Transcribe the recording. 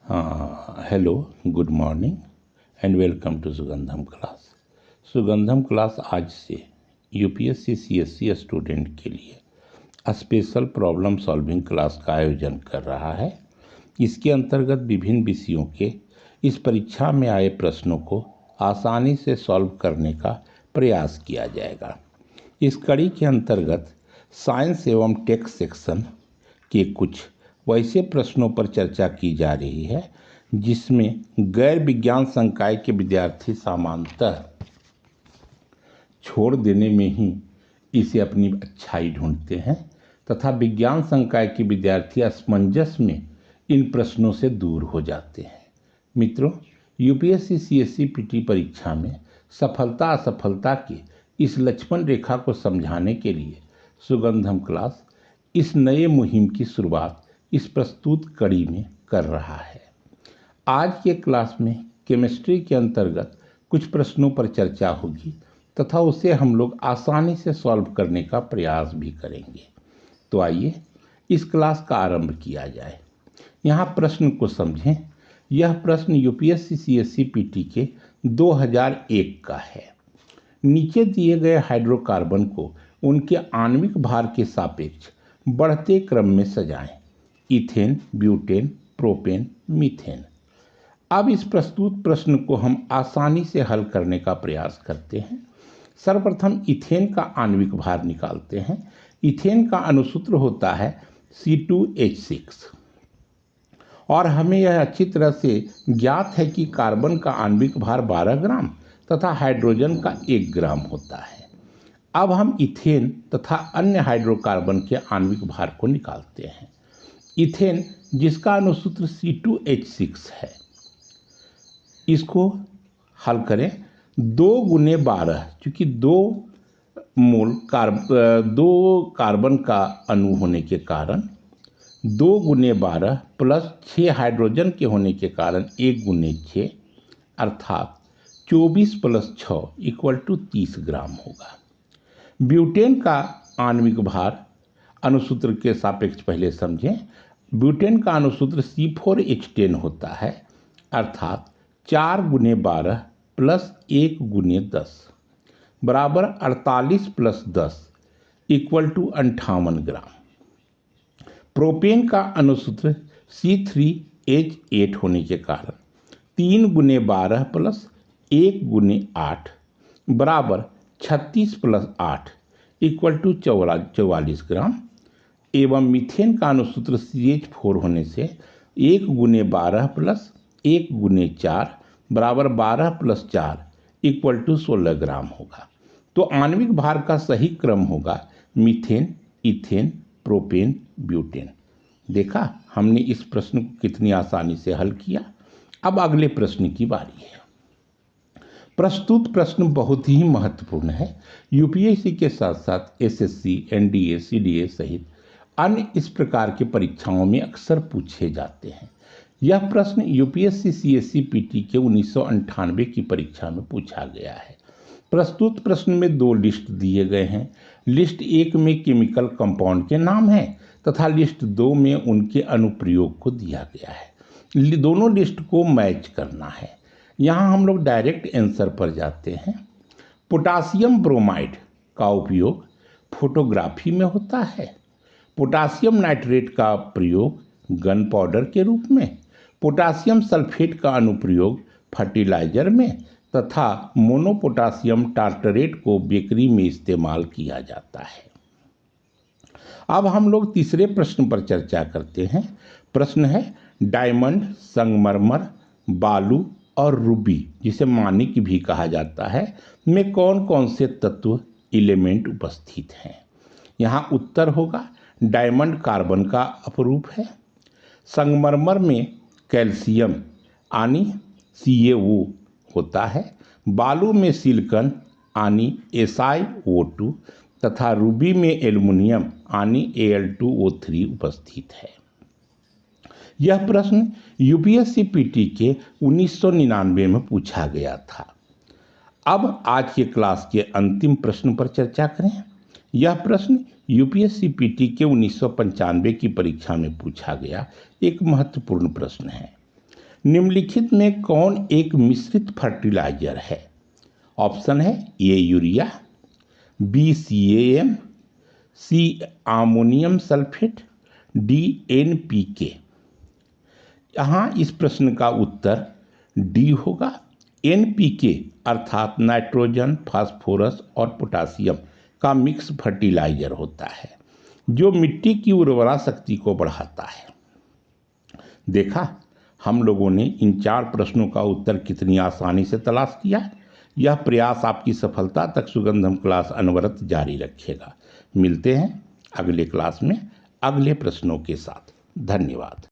Hello, good morning and welcome to Sugandham class. Sugandham class आज से UPSC CSC student के लिए स्पेशल प्रॉब्लम सॉल्विंग क्लास का आयोजन कर रहा है। इसके अंतर्गत विभिन्न विषयों के इस परीक्षा में आए प्रश्नों को आसानी से सॉल्व करने का प्रयास किया जाएगा। इस कड़ी के अंतर्गत साइंस एवं टेक सेक्शन के कुछ वैसे प्रश्नों पर चर्चा की जा रही है जिसमें गैर विज्ञान संकाय के विद्यार्थी सामान्यतः छोड़ देने में ही इसे अपनी अच्छाई ढूंढते हैं तथा विज्ञान संकाय के विद्यार्थी असमंजस में इन प्रश्नों से दूर हो जाते हैं। मित्रों, यूपीएससी सीएससी पीटी परीक्षा में सफलता असफलता की इस लक्ष्मण रेखा को समझाने के लिए सुगंधम क्लास इस नए मुहिम की शुरुआत इस प्रस्तुत कड़ी में कर रहा है। आज के क्लास में केमिस्ट्री के अंतर्गत कुछ प्रश्नों पर चर्चा होगी तथा उसे हम लोग आसानी से सॉल्व करने का प्रयास भी करेंगे। तो आइए इस क्लास का आरंभ किया जाए। यहाँ प्रश्न को समझें। यह प्रश्न यूपीएससी सीएससी पीटी के 2001 का है। नीचे दिए गए हाइड्रोकार्बन को उनके आणविक भार के सापेक्ष बढ़ते क्रम में सजाएं। Ethane, butane, propane, methane. अब इस प्रस्तुत प्रश्न को हम आसानी से हल करने का प्रयास करते हैं। सर्वप्रथम इथेन का आणविक भार निकालते हैं। इथेन का अणुसूत्र होता है C2H6 और हमें यह अच्छी तरह से ज्ञात है कि कार्बन का आणविक भार 12 ग्राम तथा हाइड्रोजन का 1 ग्राम होता है। अब हम इथेन तथा अन्य हाइड्रोकार्बन के आणविक भार को निकालते हैं। इथेन जिसका अणुसूत्र C2H6 है, इसको हल करें। 2 गुने 12, चूँकि 2 कार्बन का अणु होने के कारण 2 गुने 12 प्लस 6 हाइड्रोजन के होने के कारण 1 गुने 6 अर्थात 24 प्लस 6 इक्वल टू 30 ग्राम होगा। ब्यूटेन का आणविक भार अणुसूत्र के सापेक्ष पहले समझें। ब्यूटेन का अणुसूत्र C4H10 होता है अर्थात 4 गुने 12 प्लस 1 गुने 10 बराबर 48 plus 10 equal to 58 gram. Propane का अणुसूत्र C3H8 होने के कारण 3 गुने 12 प्लस 1 गुने 8 बराबर 36 प्लस 8 इक्वल टू 44 ग्राम। एवं मीथेन का अणुसूत्र CH4 होने से 1 गुने 12 प्लस 1 गुने 4 बराबर 12 प्लस 4 इक्वल टू 16 ग्राम होगा। तो आणविक भार का सही क्रम होगा मीथेन, इथेन, प्रोपेन, ब्यूटेन। देखा हमने इस प्रश्न को कितनी आसानी से हल किया। अब अगले प्रश्न की बारी है। प्रस्तुत प्रश्न बहुत ही महत्वपूर्ण है। यूपीएससी के साथ साथ एसएससी, एनडीए, सीडीए सहित अन्य इस प्रकार की परीक्षाओं में अक्सर पूछे जाते हैं। यह प्रश्न यूपीएससी सीएससी पीटी के 1998 की परीक्षा में पूछा गया है। प्रस्तुत प्रश्न में 2 लिस्ट दिए गए हैं। लिस्ट 1 में केमिकल कंपाउंड के नाम हैं तथा लिस्ट 2 में उनके अनुप्रयोग को दिया गया है। दोनों लिस्ट को मैच करना है। यहाँ हम लोग डायरेक्ट आंसर पर जाते हैं। पोटासियम ब्रोमाइड का उपयोग फोटोग्राफी में होता है। पोटासियम नाइट्रेट का प्रयोग गन पाउडर के रूप में, पोटासियम सल्फेट का अनुप्रयोग फर्टिलाइजर में तथा मोनोपोटासियम टार्टरेट को बेकरी में इस्तेमाल किया जाता है। अब हम लोग तीसरे प्रश्न पर चर्चा करते हैं। प्रश्न है डायमंड, संगमरमर, बालू और रूबी, जिसे मानिक भी कहा जाता है, में कौन कौन से तत्व एलिमेंट उपस्थित हैं। यहाँ उत्तर होगा डायमंड कार्बन का अपरूप है। संगमरमर में कैल्शियम यानी CaO होता है। बालू में सिलिकॉन यानी SiO2 तथा रूबी में एल्युमिनियम यानी Al2O3 उपस्थित है। यह प्रश्न यूपीएससी पीटी के 1999 में पूछा गया था। अब आज के क्लास के अंतिम प्रश्न पर चर्चा करें। यह प्रश्न यूपीएससी पीटी के 1995 की परीक्षा में पूछा गया एक महत्वपूर्ण प्रश्न है। निम्नलिखित में कौन एक मिश्रित फर्टिलाइजर है? ऑप्शन है A urea, B CAM, C ammonium sulphate, D NPK। यहाँ इस प्रश्न का उत्तर डी होगा। NPK अर्थात नाइट्रोजन, फास्फोरस और पोटासियम का मिक्स फर्टिलाइजर होता है जो मिट्टी की उर्वरा शक्ति को बढ़ाता है। देखा, हम लोगों ने इन 4 प्रश्नों का उत्तर कितनी आसानी से तलाश किया। यह प्रयास आपकी सफलता तक सुगंधम क्लास अनवरत जारी रखेगा। मिलते हैं अगले क्लास में अगले प्रश्नों के साथ। धन्यवाद।